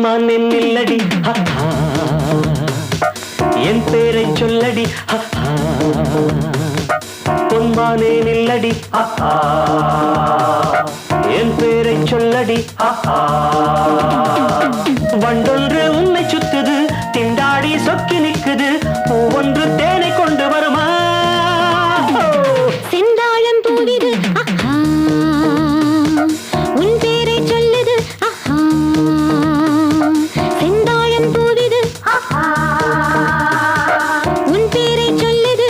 பொன்மானின் நில்லடி என் பேரை சொல்லடி பொன்மானே நில்லடி என் பேரை சொல்லடி வண்டொன்று உன்னை சுத்துது திண்டாடி சொக்கி நிக்குது பூவொன்று தேனை கொண்டு வருமா செந்தாழம் பூவிது உன் பேரை சொல்லுது செந்தாழம் பூவிது உன் பேரை சொல்லுது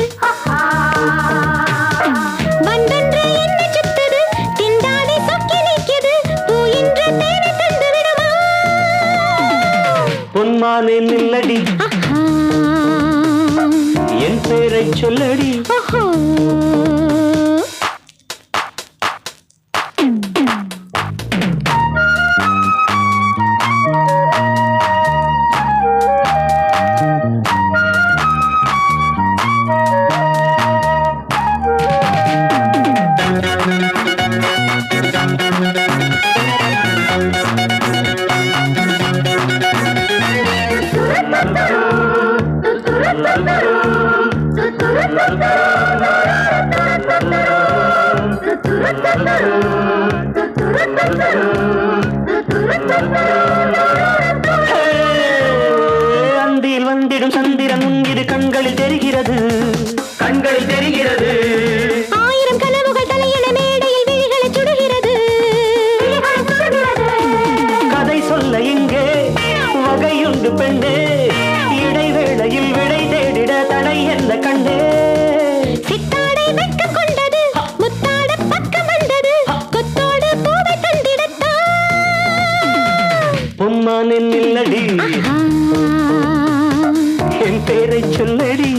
வண்டொன்று என்னை சுத்துது திண்டாடி சொக்கி நிக்குது பூ இன்று தேனை தந்து விடுமா பொன்மானே நில்லடி என் பேரை சொல்லடி அந்தியில் வந்திடும் சந்திரன் இது கண்களில் தெரிகிறது ஆயிரம் கனவுகள் தலையில மேடையில் விழிகளை சுடுகிறது கதை சொல்ல இங்கே வகையுண்டு பெண்ணே இடைவேளையில் விடை தேடிட தடை என்ன கண்டே சித்தாடை வெட்கம் கொண்டது முத்தாட பக்கம் வந்தது கொத்தோடு பூவை தந்திடத்தான் பொன்மானின் நில்லடி என் பேரை சொல்லடி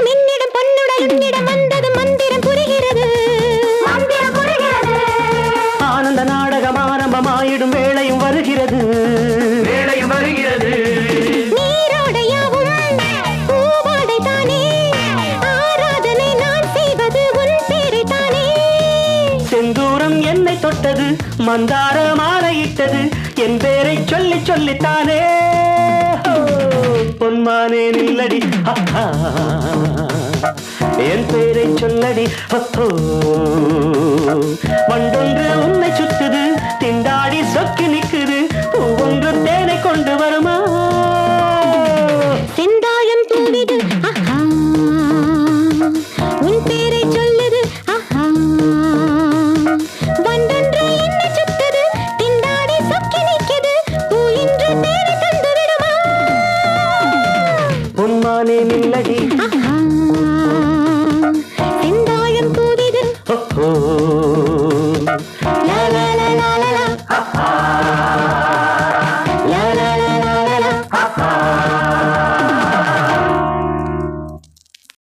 மின்னிடம் பொன்னுடல் உன்னிடம் வந்தது மந்திரம் புரிகிறது ஆனந்த நாடகம் ஆரம்பமாயிடும் வேளையும் வருகிறது நீரோடையாவும் பூவாடை தானே ஆராதனை நான் செய்வது உன் பேரை தானே செந்தூரம் என்னை தொட்டது மந்தார மாலையிட்டது என் பேரை சொல்லி சொல்லித்தானே பொன்மானே நில்லடி என் பேரை சொல்லடி வண்டொன்று உன்னை சுத்துது திண்டாடி